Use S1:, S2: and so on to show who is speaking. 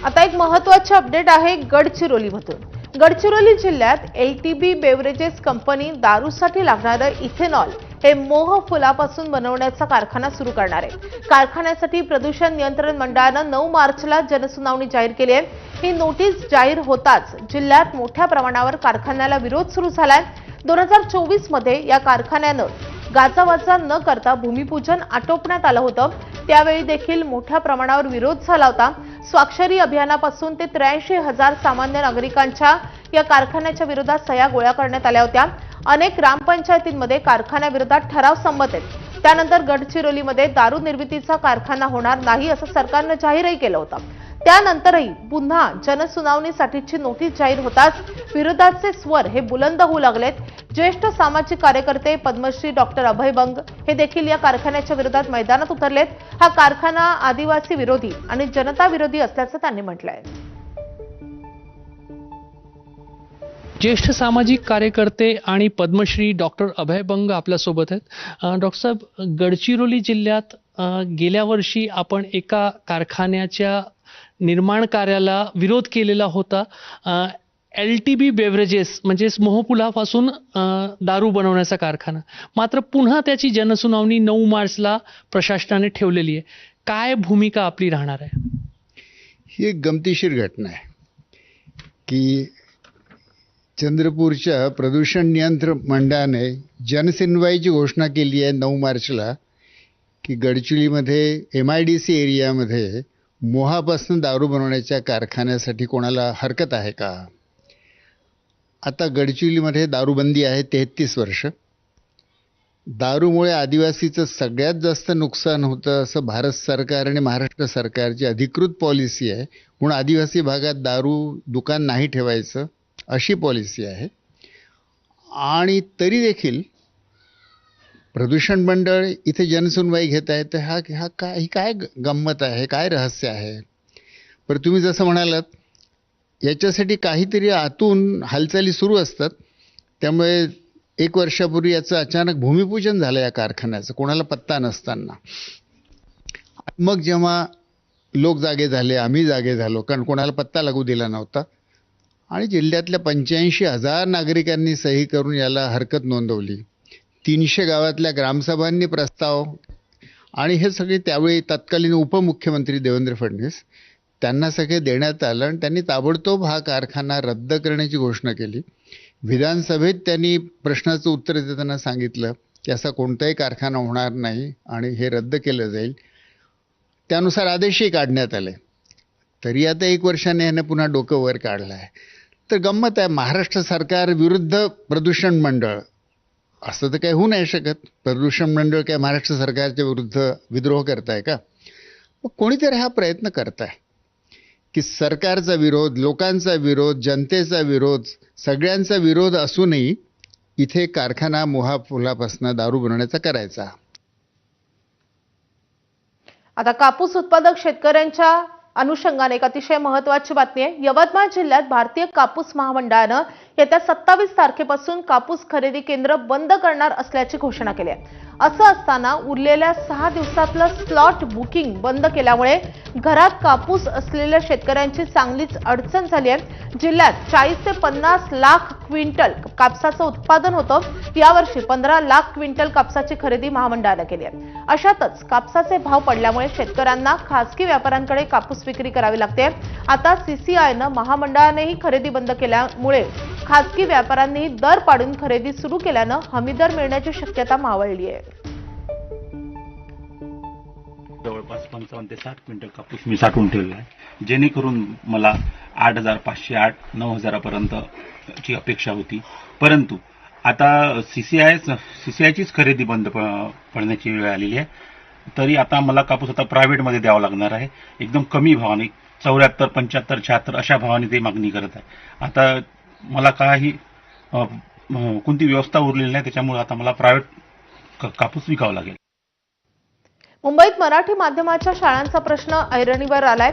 S1: आता एक महत्त्वाचे अपडेट आहे गडचिरोलीमधून। गडचिरोली जिल्ह्यात एलटीबी बेवरेजेस कंपनी दारूसाठी लागणारं इथेनॉल हे मोह फुलापासून बनवण्याचा कारखाना सुरू करणार आहे। कारखान्यासाठी प्रदूषण नियंत्रण मंडळानं 9 मार्चला जनसुनावणी जाहीर केली आहे। ही नोटीस जाहीर होताच जिल्ह्यात मोठ्या प्रमाणावर कारखान्याला विरोध सुरू झालाय। 2024 मध्ये या कारखान्यानं गाजावाजा न करता भूमिपूजन आटोपण्यात आलं होतं। त्यावेळी देखील मोठ्या प्रमाणावर विरोध झाला होता। स्वाक्षरी अभियानापासून ते 83,000 सामान्य नागरिकांच्या या कारखान्याच्या विरोधात सह्या गोळा करण्यात आल्या होत्या। अनेक ग्रामपंचायतींमध्ये कारखान्याविरोधात ठराव संमत आहेत। त्यानंतर गडचिरोलीमध्ये दारू निर्मितीचा कारखाना होणार नाही असं सरकारनं जाहीरही केलं होतं। त्यानंतरही पुन्हा जनसुनावणीसाठीची नोटीस जाहीर होताच विरोधाचे स्वर हे बुलंद होऊ लागलेत। ज्येष्ठ सामाजिक कार्यकर्ते पद्मश्री डॉक्टर अभय बंग हे देखील या कारखान्याच्या विरोधात मैदानात उतरलेत। हा कारखाना आदिवासी विरोधी आणि जनता विरोधी असल्याचं त्यांनी म्हटलंय।
S2: ज्येष्ठ सामाजिक कार्यकर्ते आणि पद्मश्री डॉक्टर अभय बंग आपल्यासोबत आहेत। डॉक्टर साहेब, गडचिरोली जिल्ह्यात गेल्या वर्षी आपण एका कारखान्याच्या निर्माण कार्याला विरोध केलेला होता। एलटीबी बेवरेजेस म्हणजेच मोहफुलापासून दारू बनवण्याचा कारखाना, मात्र पुन्हा त्याची जनसुनावणी 9 मार्चला प्रशासनाने ठेवलेली आहे। काय भूमिका आपली राहणार आहे?
S3: ही एक गमतीशीर घटना आहे की चंद्रपूरच्या प्रदूषण नियंत्रण मंडळाने जनसुनवाईची घोषणा केली आहे 9 मार्चला की गडचिरोलीमध्ये MIDC एरियामध्ये मोहापासून दारू बनवण्याच्या कारखान्यासाठी कोणाला हरकत आहे का? आता गडचिरोलीमध्ये दारूबंदी आहे 33 वर्ष। दारूमुळे आदिवासीचं सगळ्यात जास्त नुकसान होतं असं भारत सरकार आणि महाराष्ट्र सरकारची अधिकृत पॉलिसी आहे। म्हणून आदिवासी भागात दारू दुकान नाही ठेवायचं अशी पॉलिसी आहे। आणि तरी देखील प्रदूषण मंडळ इथे जनसुनवाई घेत आहे। तर ही काय गंमत आहे, काय रहस्य आहे? पण तुम्ही जसं म्हणालात याच्यासाठी काहीतरी आतून हालचाली सुरू असतात। त्यामुळे 1 वर्षापूर्वी याचं अचानक भूमिपूजन झालं या कारखान्याचं, कोणाला पत्ता नसताना। मग जेव्हा लोक जागे झाले, आम्ही जागे झालो, कारण कोणाला पत्ता लागू दिला नव्हता, आणि जिल्ह्यातल्या 85,000 नागरिकांनी सही करून याला हरकत नोंदवली। 300 गावातल्या ग्रामसभांनी प्रस्ताव, आणि हे सगळे त्यावेळी तत्कालीन उपमुख्यमंत्री देवेंद्र फडणवीस त्यांना सगळे देण्यात आलं आणि त्यांनी ताबडतोब हा कारखाना रद्द करण्याची घोषणा केली। विधानसभेत त्यांनी प्रश्नाचं उत्तर देताना सांगितलं की असा कोणताही कारखाना होणार नाही आणि हे रद्द केलं जाईल। त्यानुसार आदेशही काढण्यात आले। तरी आता 1 वर्षाने ह्यानं पुन्हा डोकं वर काढलं आहे। तर गंमत आहे, महाराष्ट्र सरकार विरुद्ध प्रदूषण मंडळ असं तर काही होऊ नाही शकत। प्रदूषण मंडळ काय महाराष्ट्र सरकारच्या विरुद्ध विद्रोह करताय का? मग कोणीतरी हा प्रयत्न करताय की सरकारचा विरोध, लोकांचा विरोध, जनतेचा विरोध, सगळ्यांचा विरोध असूनही इथे कारखाना मोहाफुलापासून दारू बनवण्याचा करायचा।
S1: आता कापूस उत्पादक शेतकऱ्यांच्या अनुषंगाने एक अतिशय महत्त्वाची बातमी आहे। यवतमाळ जिल्ह्यात भारतीय कापूस महामंडळानं येत्या 27 तारखेपासून कापूस खरेदी केंद्र बंद करणार असल्याची घोषणा केली आहे। असं असताना उरलेल्या 6 दिवसातलं स्लॉट बुकिंग बंद केल्यामुळे घरात कापूस असलेल्या शेतकऱ्यांची चांगलीच अडचण झाली आहे। जिल्ह्यात 40 ते 50 लाख क्विंटल कापसाचं उत्पादन होतं। यावर्षी 15 लाख क्विंटल कापसाची खरेदी महामंडळानं केली आहे। अशातच कापसाचे भाव पडल्यामुळे शेतकऱ्यांना खासगी व्यापाऱ्यांकडे कापूस विक्री करावी लागते। आता CCIनं महामंडळानेही खरेदी बंद केल्यामुळे खासगी व्यापाऱ्यांनी दर पाडून खरेदी सुरू केल्यानं हमीदर मिळण्याची शक्यता मावळली आहे।
S4: जवळपास 55 ते 60 क्विंटल कापूस मी साठवून ठेवला आहे, जेणेकरून मला 8,508 9,000 ची अपेक्षा होती। परंतु आता CCIचीच खरेदी बंद पडण्याची वेळ आलेली आहे। तरी आता मला कापूस आता प्रायव्हेटमध्ये द्यावा लागणार आहे, एकदम कमी भावाने 74, 75, 76 अशा भावाने ते मागणी करत आहे। आता मला काही कोणती व्यवस्था उरलेली नाही, त्याच्यामुळे आता मला प्रायव्हेट कापूस विकावा लागेल।
S1: मुंबईत मराठी माध्यमाच्या शाळांचा प्रश्न ऐरणीवर आलाय।